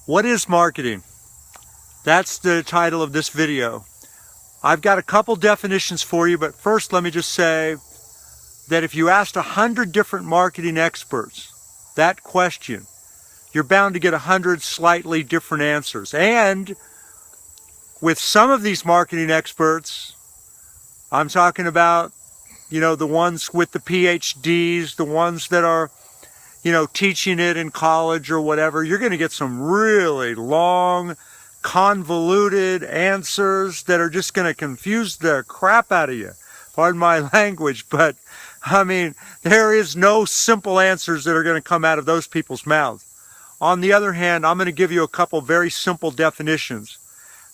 What is marketing? That's the title of this video. I've got a couple definitions for you, but first let me just say that if you asked 100 different marketing experts that question, you're bound to get 100 slightly different answers. And with some of these marketing experts, I'm talking about, the ones with the PhDs, the ones that are, teaching it in college or whatever, you're going to get some really long, convoluted answers that are just going to confuse the crap out of you. Pardon my language, but I mean, there is no simple answers that are going to come out of those people's mouths. On the other hand, I'm going to give you a couple very simple definitions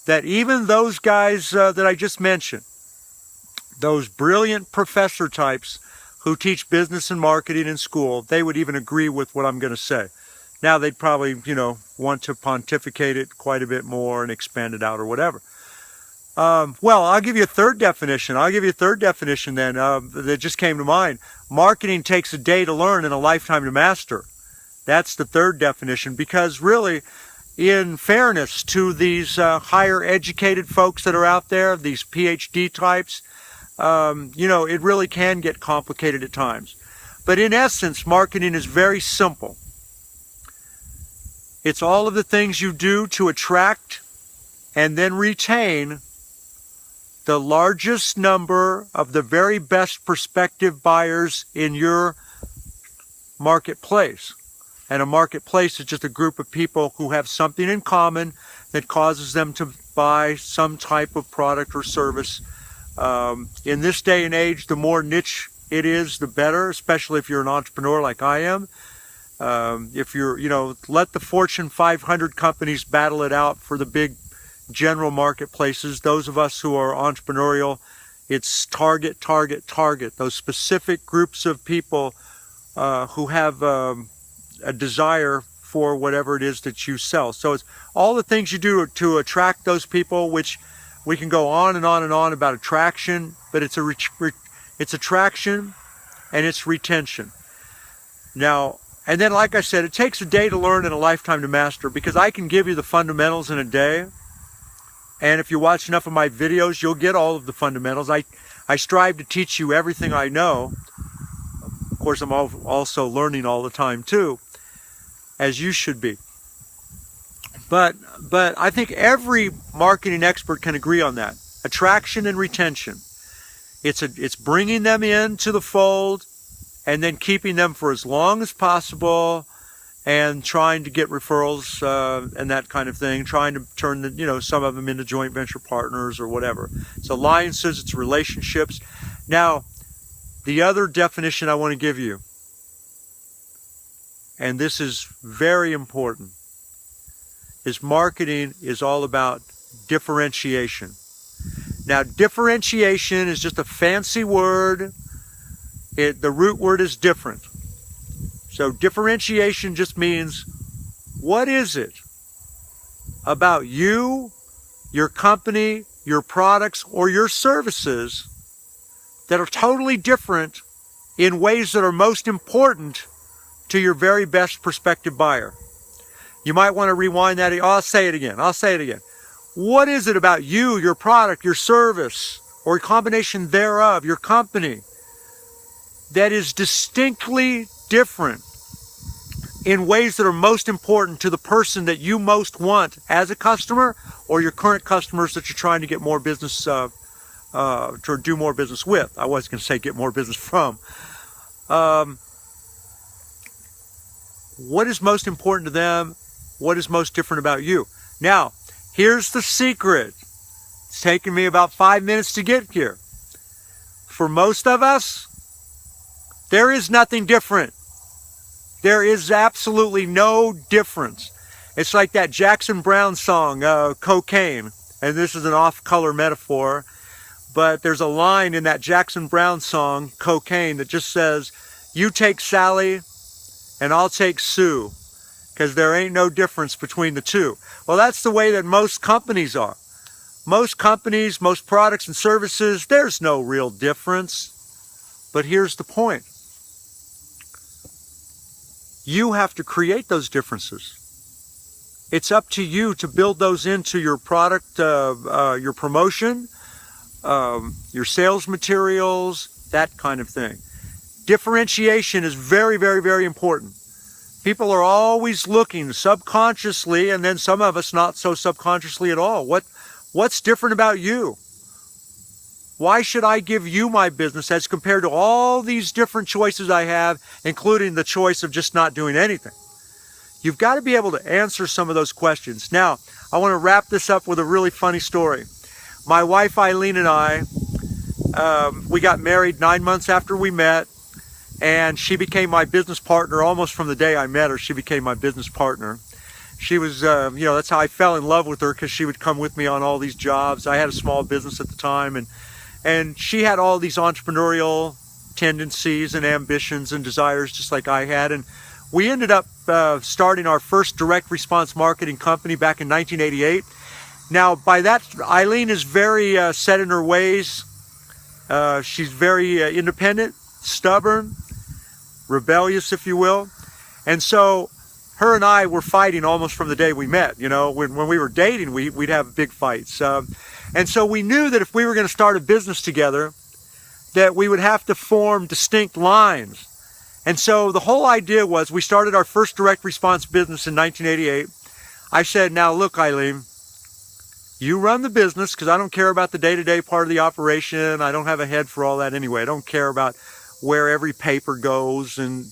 that even those guys that I just mentioned, those brilliant professor types who teach business and marketing in school, they would even agree with what I'm going to say. Now they'd probably, want to pontificate it quite a bit more and expand it out or whatever. Well, I'll give you a third definition. Then that just came to mind. Marketing takes a day to learn and a lifetime to master. That's the third definition, because really, in fairness to these higher educated folks that are out there, these PhD types, it really can get complicated at times. But in essence, marketing is very simple. It's all of the things you do to attract and then retain the largest number of the very best prospective buyers in your marketplace. And a marketplace is just a group of people who have something in common that causes them to buy some type of product or service. In this day and age, the more niche it is, the better, especially if you're an entrepreneur like I am. If you're, let the Fortune 500 companies battle it out for the big general marketplaces. Those of us who are entrepreneurial, it's target. Those specific groups of people who have a desire for whatever it is that you sell. So it's all the things you do to attract those people, which we can go on and on and on about attraction, but it's attraction and it's retention. Now, and then like I said, it takes a day to learn and a lifetime to master, because I can give you the fundamentals in a day. And if you watch enough of my videos, you'll get all of the fundamentals. I strive to teach you everything I know. Of course, I'm also learning all the time too, as you should be. But I think every marketing expert can agree on that. Attraction and retention. It's bringing them into the fold and then keeping them for as long as possible, and trying to get referrals and that kind of thing, trying to turn some of them into joint venture partners or whatever. It's alliances, it's relationships. Now, the other definition I want to give you, and this is very important, is marketing is all about differentiation. Now, differentiation is just a fancy word. The root word is different. So differentiation just means, what is it about you, your company, your products, or your services that are totally different in ways that are most important to your very best prospective buyer? You might want to rewind that. I'll say it again. What is it about you, your product, your service, or a combination thereof, your company, that is distinctly different in ways that are most important to the person that you most want as a customer, or your current customers that you're trying to get more business, to do more business with? I was going to say get more business from. What is most important to them? What is most different about you? Now, here's the secret. It's taken me about 5 minutes to get here. For most of us, there is nothing different. There is absolutely no difference. It's like that Jackson Browne song, Cocaine. And this is an off-color metaphor, but there's a line in that Jackson Browne song, Cocaine, that just says, you take Sally and I'll take Sue, because there ain't no difference between the two. Well, that's the way that most companies are. Most companies, most products and services, there's no real difference. But here's the point. You have to create those differences. It's up to you to build those into your product, your promotion, your sales materials, that kind of thing. Differentiation is very, very, very important. People are always looking subconsciously, and then some of us not so subconsciously at all. What's different about you? Why should I give you my business as compared to all these different choices I have, including the choice of just not doing anything? You've got to be able to answer some of those questions. Now, I want to wrap this up with a really funny story. My wife Eileen and I, we got married 9 months after we met, and she became my business partner almost from the day I met her. She became my business partner. She was, you know, that's how I fell in love with her, because she would come with me on all these jobs. I had a small business at the time, and she had all these entrepreneurial tendencies and ambitions and desires just like I had. And we ended up starting our first direct response marketing company back in 1988. Now, by that, Eileen is very set in her ways. She's very independent, stubborn, rebellious, if you will. And so her and I were fighting almost from the day we met. You know, when we were dating, we'd have big fights. And so we knew that if we were going to start a business together, that we would have to form distinct lines. And so the whole idea was, we started our first direct response business in 1988. I said, now look, Eileen, you run the business, because I don't care about the day-to-day part of the operation. I don't have a head for all that anyway. I don't care about where every paper goes and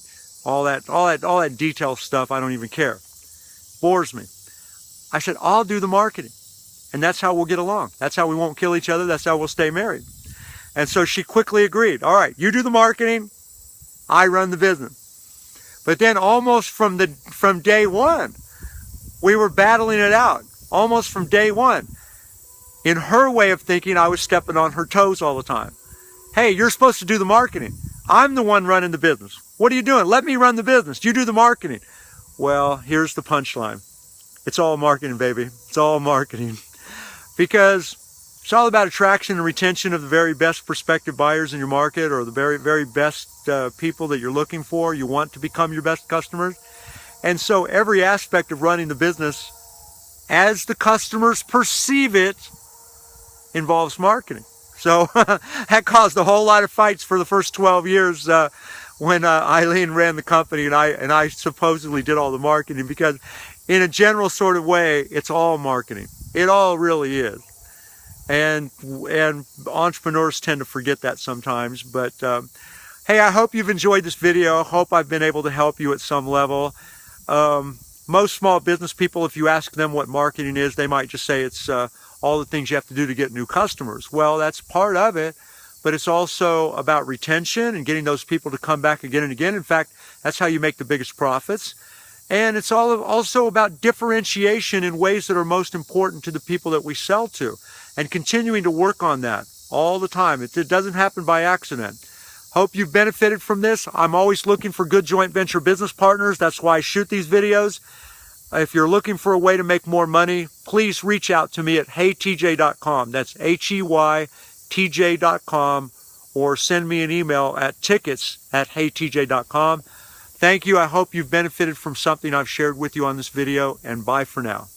all that detail stuff. I don't even care. Bores me. I said, I'll do the marketing. And that's how we'll get along. That's how we won't kill each other. That's how we'll stay married. And so she quickly agreed. All right, you do the marketing, I run the business. But then almost from day one, we were battling it out. Almost from day one. In her way of thinking, I was stepping on her toes all the time. Hey, you're supposed to do the marketing. I'm the one running the business. What are you doing? Let me run the business. You do the marketing. Well, here's the punchline. It's all marketing, baby. It's all marketing. Because it's all about attraction and retention of the very best prospective buyers in your market, or the very, very best people that you're looking for. You want to become your best customers. And so every aspect of running the business, as the customers perceive it, involves marketing. So that caused a whole lot of fights for the first 12 years when Eileen ran the company and I supposedly did all the marketing, because in a general sort of way, it's all marketing. It all really is. And entrepreneurs tend to forget that sometimes. But hey, I hope you've enjoyed this video. I hope I've been able to help you at some level. Most small business people, if you ask them what marketing is, they might just say it's all the things you have to do to get new customers. Well, that's part of it, but it's also about retention and getting those people to come back again and again. In fact, that's how you make the biggest profits. And it's also about differentiation in ways that are most important to the people that we sell to, and continuing to work on that all the time. It doesn't happen by accident. Hope you've benefited from this. I'm always looking for good joint venture business partners. That's why I shoot these videos. If you're looking for a way to make more money, please reach out to me at heytj.com. That's HEYTJ.com, or send me an email at tickets@heytj.com. Thank you. I hope you've benefited from something I've shared with you on this video, and bye for now.